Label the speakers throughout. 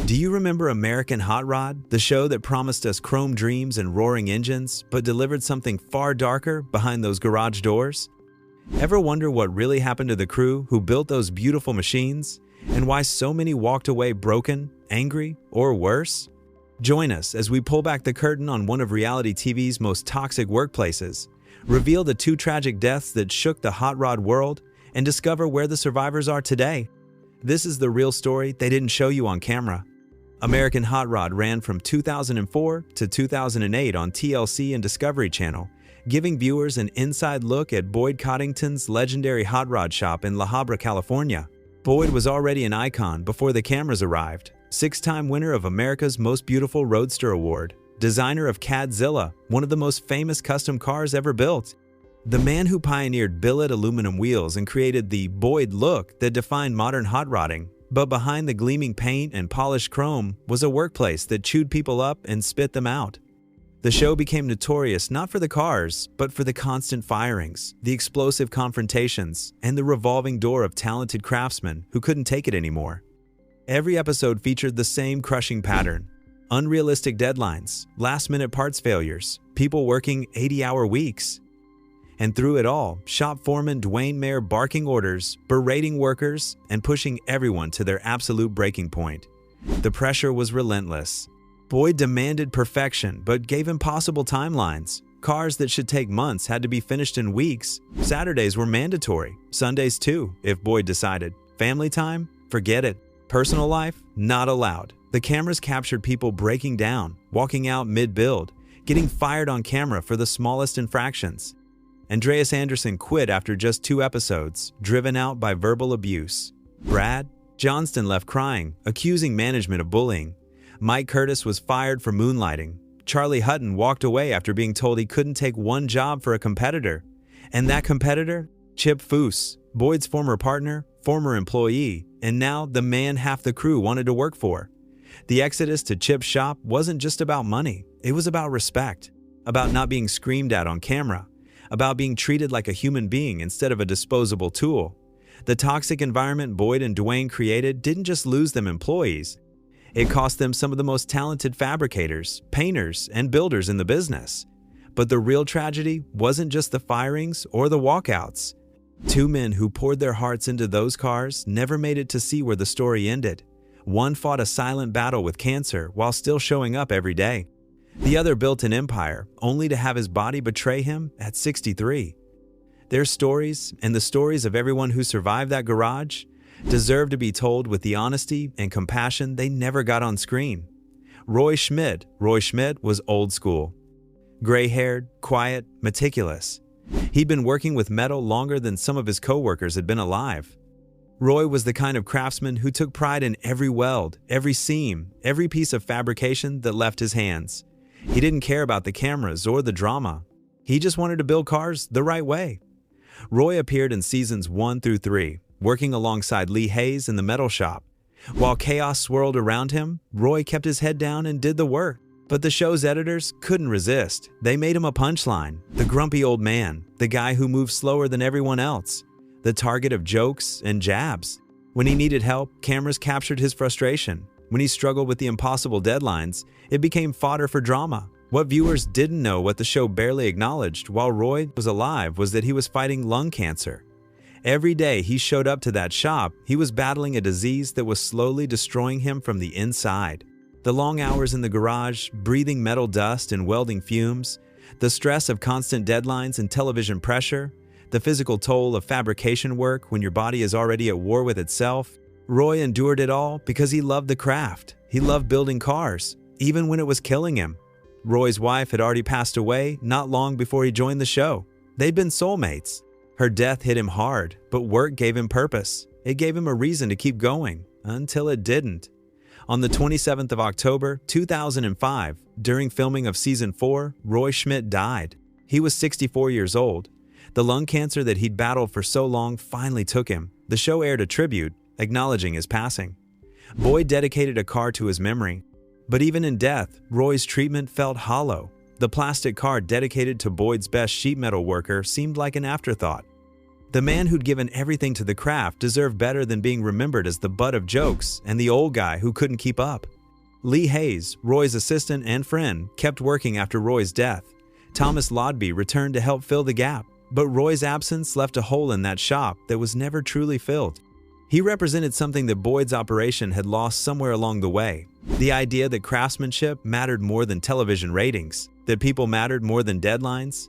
Speaker 1: Do you remember American Hot Rod, the show that promised us chrome dreams and roaring engines, but delivered something far darker behind those garage doors? Ever wonder what really happened to the crew who built those beautiful machines, and why so many walked away broken, angry, or worse? Join us as we pull back the curtain on one of reality TV's most toxic workplaces, reveal the two tragic deaths that shook the hot rod world, and discover where the survivors are today. This is the real story they didn't show you on camera. American Hot Rod ran from 2004 to 2008 on TLC and Discovery Channel, giving viewers an inside look at Boyd Coddington's legendary hot rod shop in La Habra, California. Boyd was already an icon before the cameras arrived, six-time winner of America's Most Beautiful Roadster Award, designer of Cadzilla, one of the most famous custom cars ever built. The man who pioneered billet aluminum wheels and created the Boyd look that defined modern hot rodding. But behind the gleaming paint and polished chrome was a workplace that chewed people up and spit them out. The show became notorious not for the cars, but for the constant firings, the explosive confrontations, and the revolving door of talented craftsmen who couldn't take it anymore. Every episode featured the same crushing pattern: unrealistic deadlines, last-minute parts failures, people working 80-hour weeks. And through it all, shop foreman Duane barking orders, berating workers, and pushing everyone to their absolute breaking point. The pressure was relentless. Boyd demanded perfection, but gave impossible timelines. Cars that should take months had to be finished in weeks. Saturdays were mandatory, Sundays too, if Boyd decided. Family time? Forget it. Personal life? Not allowed. The cameras captured people breaking down, walking out mid-build, getting fired on camera for the smallest infractions. Andreas Anderson quit after just 2 episodes, driven out by verbal abuse. Brad Johnston left crying, accusing management of bullying. Mike Curtis was fired for moonlighting. Charley Hutton walked away after being told he couldn't take one job for a competitor. And that competitor? Chip Foose, Boyd's former partner, former employee, and now the man half the crew wanted to work for. The exodus to Chip's shop wasn't just about money. It was about respect, about not being screamed at on camera, about being treated like a human being instead of a disposable tool. The toxic environment Boyd and Duane created didn't just lose them employees. It cost them some of the most talented fabricators, painters, and builders in the business. But the real tragedy wasn't just the firings or the walkouts. 2 men who poured their hearts into those cars never made it to see where the story ended. One fought a silent battle with cancer while still showing up every day. The other built an empire, only to have his body betray him at 63. Their stories, and the stories of everyone who survived that garage, deserve to be told with the honesty and compassion they never got on screen. Roy Schmidt was old school. Gray-haired, quiet, meticulous. He'd been working with metal longer than some of his co-workers had been alive. Roy was the kind of craftsman who took pride in every weld, every seam, every piece of fabrication that left his hands. He didn't care about the cameras or the drama. He just wanted to build cars the right way. Roy appeared in seasons 1 through 3, working alongside Lee Hayes in the metal shop. While chaos swirled around him, Roy kept his head down and did the work. But the show's editors couldn't resist. They made him a punchline, the grumpy old man, the guy who moved slower than everyone else, the target of jokes and jabs. When he needed help, cameras captured his frustration. When he struggled with the impossible deadlines, it became fodder for drama. What viewers didn't know, what the show barely acknowledged while Roy was alive, was that he was fighting lung cancer. Every day he showed up to that shop, he was battling a disease that was slowly destroying him from the inside. The long hours in the garage, breathing metal dust and welding fumes, the stress of constant deadlines and television pressure, the physical toll of fabrication work when your body is already at war with itself. Roy endured it all because he loved the craft. He loved building cars, even when it was killing him. Roy's wife had already passed away not long before he joined the show. They'd been soulmates. Her death hit him hard, but work gave him purpose. It gave him a reason to keep going, until it didn't. On the 27th of October, 2005, during filming of Season 4, Roy Schmidt died. He was 64 years old. The lung cancer that he'd battled for so long finally took him. The show aired a tribute, acknowledging his passing. Boyd dedicated a car to his memory. But even in death, Roy's treatment felt hollow. The plastic car dedicated to Boyd's best sheet metal worker seemed like an afterthought. The man who'd given everything to the craft deserved better than being remembered as the butt of jokes and the old guy who couldn't keep up. Lee Hayes, Roy's assistant and friend, kept working after Roy's death. Thomas Lodby returned to help fill the gap, but Roy's absence left a hole in that shop that was never truly filled. He represented something that Boyd's operation had lost somewhere along the way. The idea that craftsmanship mattered more than television ratings, that people mattered more than deadlines,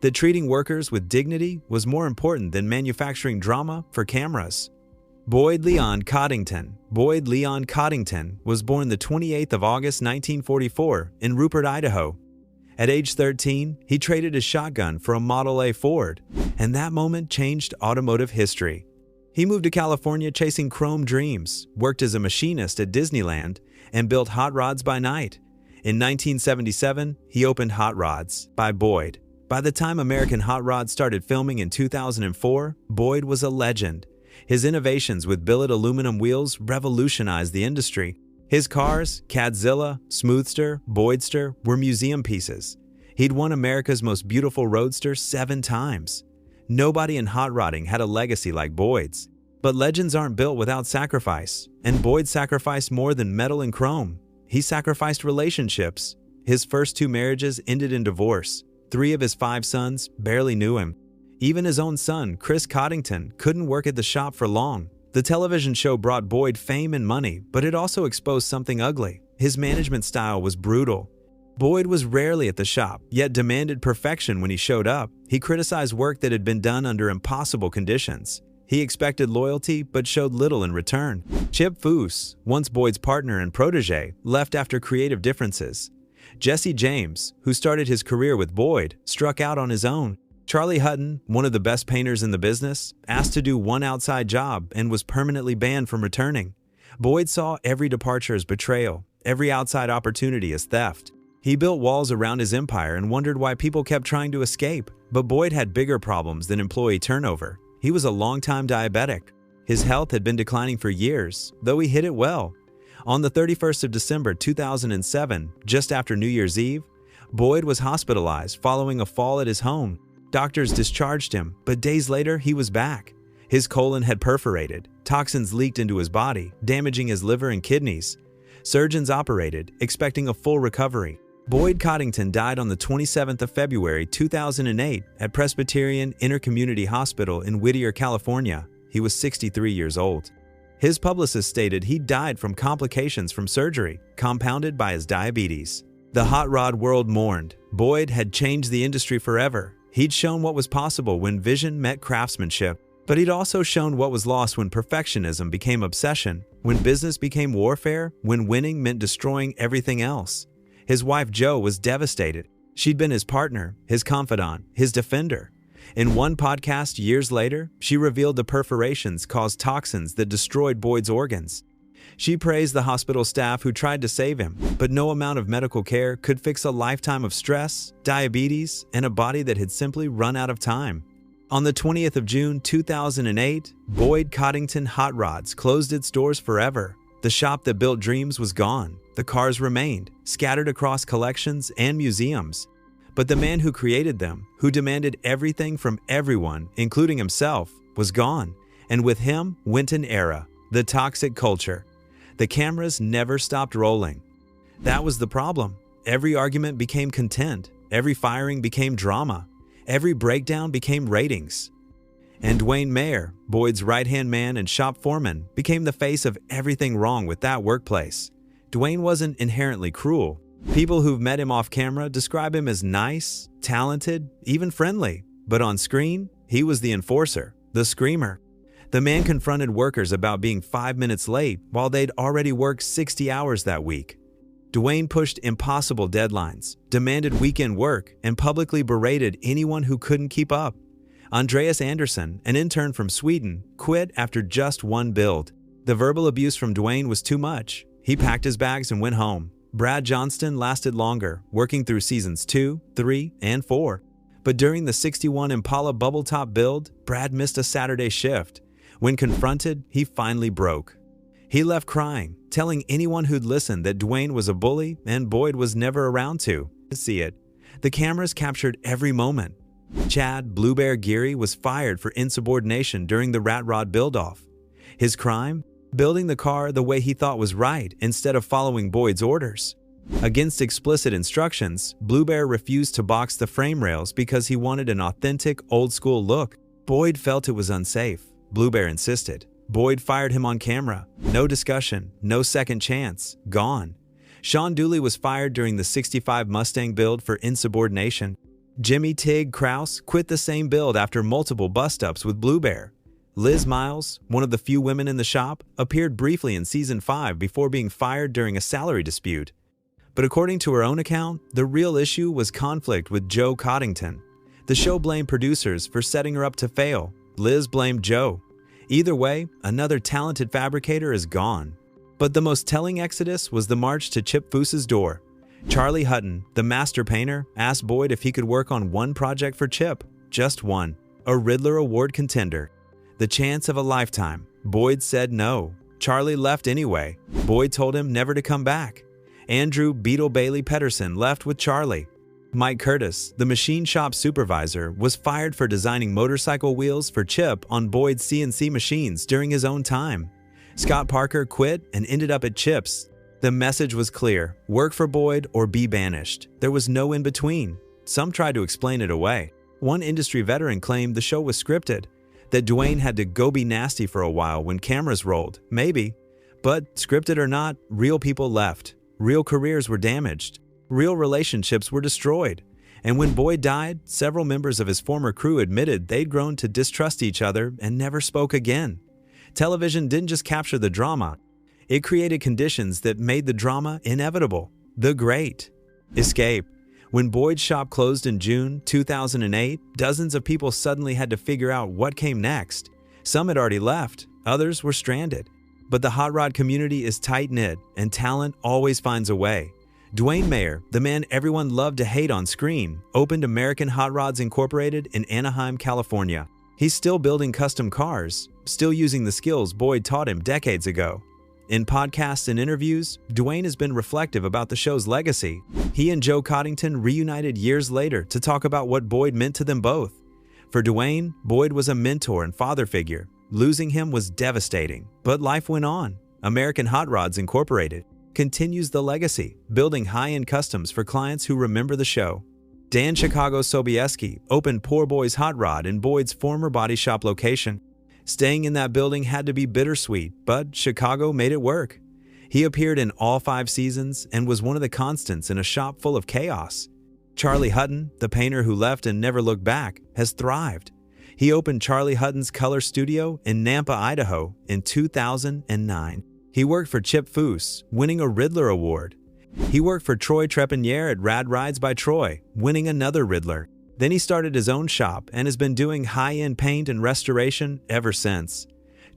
Speaker 1: that treating workers with dignity was more important than manufacturing drama for cameras. Boyd Leon Coddington. Boyd Leon Coddington was born the 28th of August 1944 in Rupert, Idaho. At age 13, he traded his shotgun for a Model A Ford, and that moment changed automotive history. He moved to California chasing chrome dreams, worked as a machinist at Disneyland, and built hot rods by night. In 1977, he opened Hot Rods by Boyd. By the time American Hot Rods started filming in 2004, Boyd was a legend. His innovations with billet aluminum wheels revolutionized the industry. His cars, Cadzilla, Smoothster, Boydster, were museum pieces. He'd won America's Most Beautiful Roadster 7 times. Nobody in hot rodding had a legacy like Boyd's. But legends aren't built without sacrifice, and Boyd sacrificed more than metal and chrome. He sacrificed relationships. His first 2 marriages ended in divorce. 3 of his 5 sons barely knew him. Even his own son, Chris Codington, couldn't work at the shop for long. The television show brought Boyd fame and money, but it also exposed something ugly. His management style was brutal. Boyd was rarely at the shop, yet demanded perfection when he showed up. He criticized work that had been done under impossible conditions. He expected loyalty, but showed little in return. Chip Foose, once Boyd's partner and protege, left after creative differences. Jesse James, who started his career with Boyd, struck out on his own. Charley Hutton, one of the best painters in the business, asked to do one outside job and was permanently banned from returning. Boyd saw every departure as betrayal, every outside opportunity as theft. He built walls around his empire and wondered why people kept trying to escape. But Boyd had bigger problems than employee turnover. He was a longtime diabetic. His health had been declining for years, though he hid it well. On the 31st of December 2007, just after New Year's Eve, Boyd was hospitalized following a fall at his home. Doctors discharged him, but days later he was back. His colon had perforated. Toxins leaked into his body, damaging his liver and kidneys. Surgeons operated, expecting a full recovery. Boyd Coddington died on the 27th of February 2008 at Presbyterian Intercommunity Hospital in Whittier, California. He was 63 years old. His publicist stated he died from complications from surgery, compounded by his diabetes. The hot rod world mourned. Boyd had changed the industry forever. He'd shown what was possible when vision met craftsmanship, but he'd also shown what was lost when perfectionism became obsession, when business became warfare, when winning meant destroying everything else. His wife Jo was devastated. She'd been his partner, his confidant, his defender. In one podcast years later, she revealed the perforations caused toxins that destroyed Boyd's organs. She praised the hospital staff who tried to save him, but no amount of medical care could fix a lifetime of stress, diabetes, and a body that had simply run out of time. On the 20th of June 2008, Boyd Coddington Hot Rods closed its doors forever. The shop that built dreams was gone. The cars remained, scattered across collections and museums. But the man who created them, who demanded everything from everyone, including himself, was gone. And with him went an era, the toxic culture. The cameras never stopped rolling. That was the problem. Every argument became content. Every firing became drama. Every breakdown became ratings. And Duane Mayer, Boyd's right-hand man and shop foreman, became the face of everything wrong with that workplace. Duane wasn't inherently cruel. People who've met him off camera describe him as nice, talented, even friendly. But on screen, he was the enforcer, the screamer. The man confronted workers about being 5 minutes late while they'd already worked 60 hours that week. Duane pushed impossible deadlines, demanded weekend work, and publicly berated anyone who couldn't keep up. Andreas Andersson, an intern from Sweden, quit after just one build. The verbal abuse from Duane was too much. He packed his bags and went home. Brad Johnston lasted longer, working through seasons 2, 3, and 4. But during the 61 Impala bubble top build, Brad missed a Saturday shift. When confronted, he finally broke. He left crying, telling anyone who'd listen that Duane was a bully and Boyd was never around to see it. The cameras captured every moment. Chad Blue Bear Geary was fired for insubordination during the Rat Rod build-off. His crime? building the car the way he thought was right instead of following Boyd's orders. Against explicit instructions, Blue Bear refused to box the frame rails because he wanted an authentic, old-school look. Boyd felt it was unsafe. Blue Bear insisted. Boyd fired him on camera. No discussion, no second chance, gone. Sean Dooley was fired during the '65 Mustang build for insubordination. Jimmy Tig Krause quit the same build after multiple bust-ups with Blue Bear. Liz Miles, one of the few women in the shop, appeared briefly in Season 5 before being fired during a salary dispute. But according to her own account, the real issue was conflict with Joe Coddington. The show blamed producers for setting her up to fail. Liz blamed Joe. Either way, another talented fabricator is gone. But the most telling exodus was the march to Chip Foose's door. Charley Hutton, the master painter, asked Boyd if he could work on one project for Chip. Just one. A Riddler Award contender. The chance of a lifetime. Boyd said no. Charley left anyway. Boyd told him never to come back. Andrew Beetle Bailey Pedersen left with Charley. Mike Curtis, the machine shop supervisor, was fired for designing motorcycle wheels for Chip on Boyd's CNC machines during his own time. Scott Parker quit and ended up at Chip's. The message was clear: work for Boyd or be banished. There was no in between. Some tried to explain it away. One industry veteran claimed the show was scripted, that Duane had to go be nasty for a while when cameras rolled. Maybe. But scripted or not, real people left. Real careers were damaged. Real relationships were destroyed. And when Boyd died, several members of his former crew admitted they'd grown to distrust each other and never spoke again. Television didn't just capture the drama. It created conditions that made the drama inevitable. The Great Escape. When Boyd's shop closed in June 2008, dozens of people suddenly had to figure out what came next. Some had already left, others were stranded. But the hot rod community is tight-knit, and talent always finds a way. Duane Mayer, the man everyone loved to hate on screen, opened American Hot Rods Incorporated in Anaheim, California. He's still building custom cars, still using the skills Boyd taught him decades ago. In podcasts and interviews, Duane has been reflective about the show's legacy. He and Joe Coddington reunited years later to talk about what Boyd meant to them both. For Duane, Boyd was a mentor and father figure. Losing him was devastating, but life went on. American Hot Rods Incorporated continues the legacy, building high-end customs for clients who remember the show. Dan Chicago Sobieski opened Poor Boy's Hot Rod in Boyd's former body shop location. Staying in that building had to be bittersweet, but Chicago made it work. He appeared in all 5 seasons and was one of the constants in a shop full of chaos. Charley Hutton, the painter who left and never looked back, has thrived. He opened Charley Hutton's Color Studio in Nampa, Idaho in 2009. He worked for Chip Foose, winning a Riddler Award. He worked for Troy Trepanier at Rad Rides by Troy, winning another Riddler. Then he started his own shop and has been doing high-end paint and restoration ever since.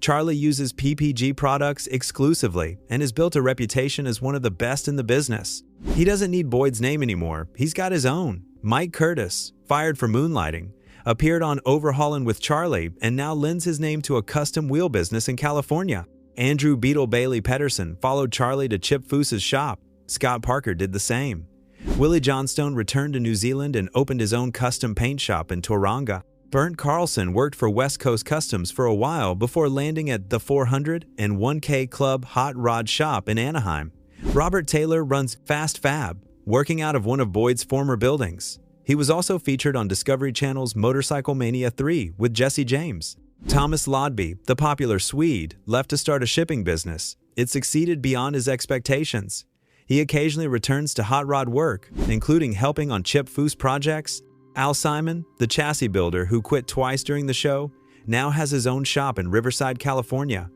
Speaker 1: Charley uses PPG products exclusively and has built a reputation as one of the best in the business. He doesn't need Boyd's name anymore. He's got his own. Mike Curtis, fired for moonlighting, appeared on Overhaulin' with Charley and now lends his name to a custom wheel business in California. Andrew Beetle Bailey Pedersen followed Charley to Chip Foose's shop. Scott Parker did the same. Willie Johnstone returned to New Zealand and opened his own custom paint shop in Tauranga. Bernd Carlson worked for West Coast Customs for a while before landing at the 400 and 1K Club Hot Rod Shop in Anaheim. Robert Taylor runs Fast Fab, working out of one of Boyd's former buildings. He was also featured on Discovery Channel's Motorcycle Mania 3 with Jesse James. Thomas Lodby, the popular Swede, left to start a shipping business. It succeeded beyond his expectations. He occasionally returns to hot rod work, including helping on Chip Foose projects. Al Simon, the chassis builder who quit twice during the show, now has his own shop in Riverside, California.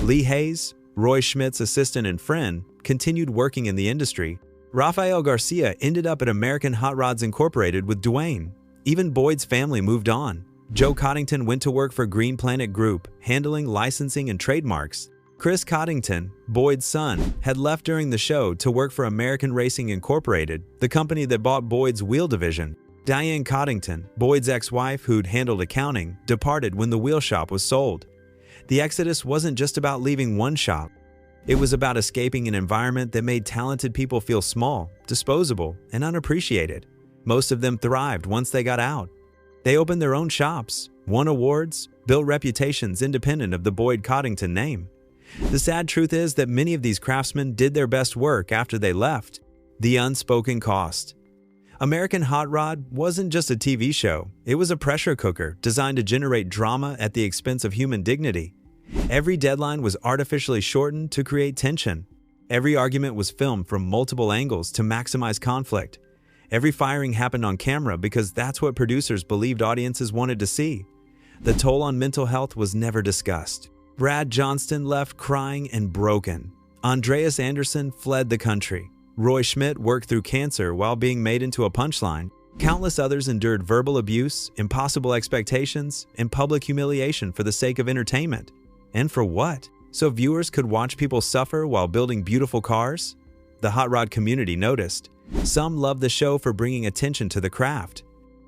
Speaker 1: Lee Hayes, Roy Schmidt's assistant and friend, continued working in the industry. Rafael Garcia ended up at American Hot Rods Incorporated with Duane. Even Boyd's family moved on. Joe Coddington went to work for Green Planet Group, handling licensing and trademarks. Chris Codington, Boyd's son, had left during the show to work for American Racing Incorporated, the company that bought Boyd's wheel division. Diane Coddington, Boyd's ex-wife who'd handled accounting, departed when the wheel shop was sold. The exodus wasn't just about leaving one shop. It was about escaping an environment that made talented people feel small, disposable, and unappreciated. Most of them thrived once they got out. They opened their own shops, won awards, built reputations independent of the Boyd Coddington name. The sad truth is that many of these craftsmen did their best work after they left. The unspoken cost. American Hot Rod wasn't just a TV show, it was a pressure cooker designed to generate drama at the expense of human dignity. Every deadline was artificially shortened to create tension. Every argument was filmed from multiple angles to maximize conflict. Every firing happened on camera because that's what producers believed audiences wanted to see. The toll on mental health was never discussed. Brad Johnston left crying and broken. Andreas Anderson fled the country. Roy Schmidt worked through cancer while being made into a punchline. Countless others endured verbal abuse, impossible expectations, and public humiliation for the sake of entertainment. And for what? So viewers could watch people suffer while building beautiful cars? The hot rod community noticed. Some loved the show for bringing attention to the craft.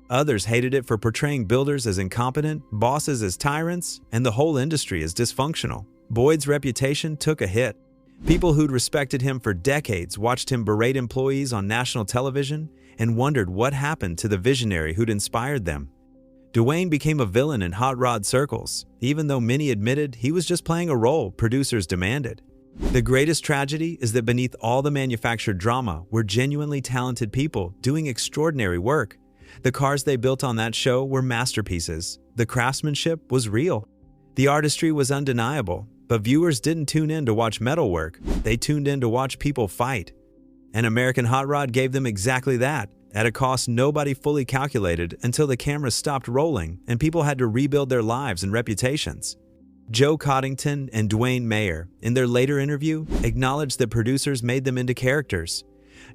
Speaker 1: Others hated it for portraying builders as incompetent, bosses as tyrants, and the whole industry as dysfunctional. Boyd's reputation took a hit. People who'd respected him for decades watched him berate employees on national television and wondered what happened to the visionary who'd inspired them. Duane became a villain in hot rod circles, even though many admitted he was just playing a role producers demanded. The greatest tragedy is that beneath all the manufactured drama were genuinely talented people doing extraordinary work. The cars they built on that show were masterpieces. The craftsmanship was real. The artistry was undeniable. But viewers didn't tune in to watch metalwork, they tuned in to watch people fight. And American Hot Rod gave them exactly that, at a cost nobody fully calculated until the cameras stopped rolling and people had to rebuild their lives and reputations. Joe Coddington and Duane Mayer, in their later interview, acknowledged that producers made them into characters.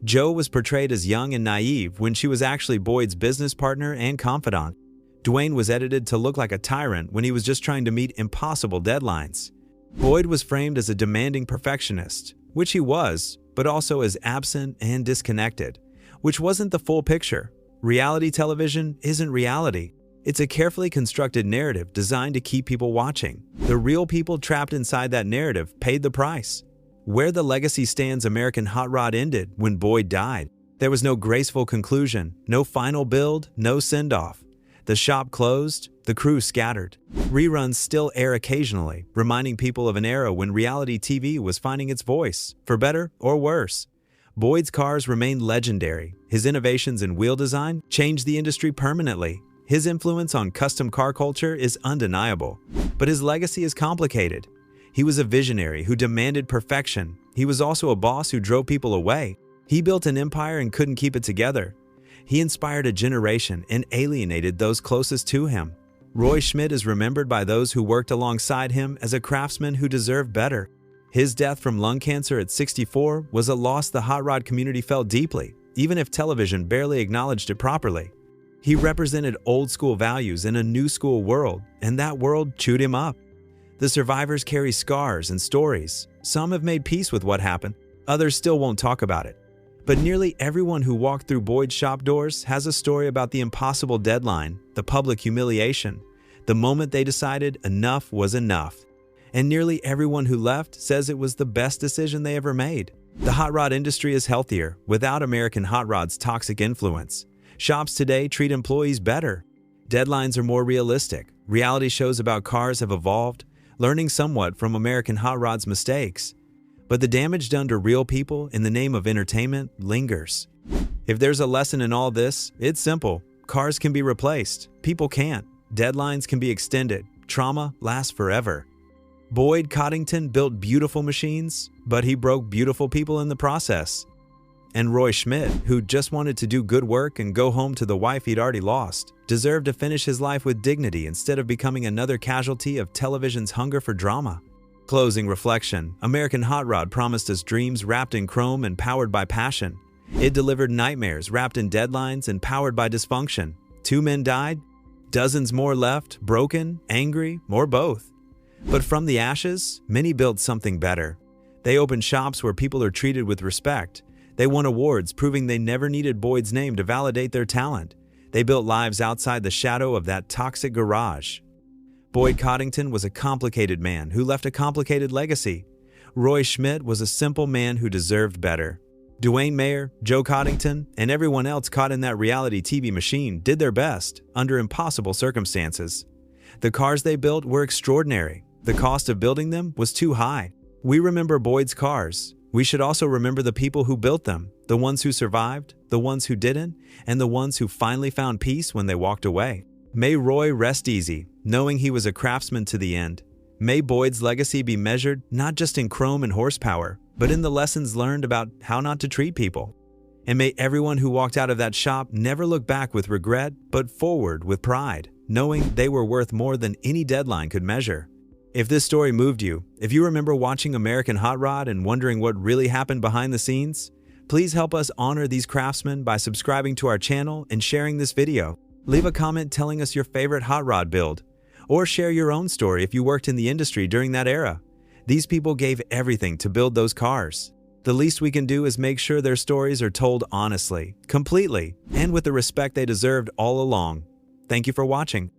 Speaker 1: Joe was portrayed as young and naive when she was actually Boyd's business partner and confidant. Duane was edited to look like a tyrant when he was just trying to meet impossible deadlines. Boyd was framed as a demanding perfectionist, which he was, but also as absent and disconnected, which wasn't the full picture. Reality television isn't reality. It's a carefully constructed narrative designed to keep people watching. The real people trapped inside that narrative paid the price. Where the legacy stands, American Hot Rod ended when Boyd died. There was no graceful conclusion, no final build, no send-off. The shop closed, the crew scattered. Reruns still air occasionally, reminding people of an era when reality TV was finding its voice, for better or worse. Boyd's cars remained legendary. His innovations in wheel design changed the industry permanently. His influence on custom car culture is undeniable. But his legacy is complicated. He was a visionary who demanded perfection. He was also a boss who drove people away. He built an empire and couldn't keep it together. He inspired a generation and alienated those closest to him. Roy Schmidt is remembered by those who worked alongside him as a craftsman who deserved better. His death from lung cancer at 64 was a loss the hot rod community felt deeply, even if television barely acknowledged it properly. He represented old-school values in a new-school world, and that world chewed him up. The survivors carry scars and stories. Some have made peace with what happened, others still won't talk about it. But nearly everyone who walked through Boyd's shop doors has a story about the impossible deadline, the public humiliation, the moment they decided enough was enough. And nearly everyone who left says it was the best decision they ever made. The hot rod industry is healthier without American Hot Rod's toxic influence. Shops today treat employees better. Deadlines are more realistic. Reality shows about cars have evolved, learning somewhat from American Hot Rod's mistakes. But the damage done to real people in the name of entertainment lingers. If there's a lesson in all this, it's simple. Cars can be replaced. People can't. Deadlines can be extended. Trauma lasts forever. Boyd Coddington built beautiful machines, but he broke beautiful people in the process. And Roy Schmidt, who just wanted to do good work and go home to the wife he'd already lost, deserved to finish his life with dignity instead of becoming another casualty of television's hunger for drama. Closing reflection, American Hot Rod promised us dreams wrapped in chrome and powered by passion. It delivered nightmares wrapped in deadlines and powered by dysfunction. 2 men died, dozens more left, broken, angry, or both. But from the ashes, many built something better. They opened shops where people are treated with respect. They won awards proving they never needed Boyd's name to validate their talent. They built lives outside the shadow of that toxic garage. Boyd Coddington was a complicated man who left a complicated legacy. Roy Schmidt was a simple man who deserved better. Duane Mayer, Joe Coddington, and everyone else caught in that reality TV machine did their best under impossible circumstances. The cars they built were extraordinary. The cost of building them was too high. We remember Boyd's cars. We should also remember the people who built them, the ones who survived, the ones who didn't, and the ones who finally found peace when they walked away. May Roy rest easy, knowing he was a craftsman to the end. May Boyd's legacy be measured not just in chrome and horsepower, but in the lessons learned about how not to treat people. And may everyone who walked out of that shop never look back with regret, but forward with pride, knowing they were worth more than any deadline could measure. If this story moved you, if you remember watching American Hot Rod and wondering what really happened behind the scenes, please help us honor these craftsmen by subscribing to our channel and sharing this video. Leave a comment telling us your favorite hot rod build, or share your own story if you worked in the industry during that era. These people gave everything to build those cars. The least we can do is make sure their stories are told honestly, completely, and with the respect they deserved all along. Thank you for watching.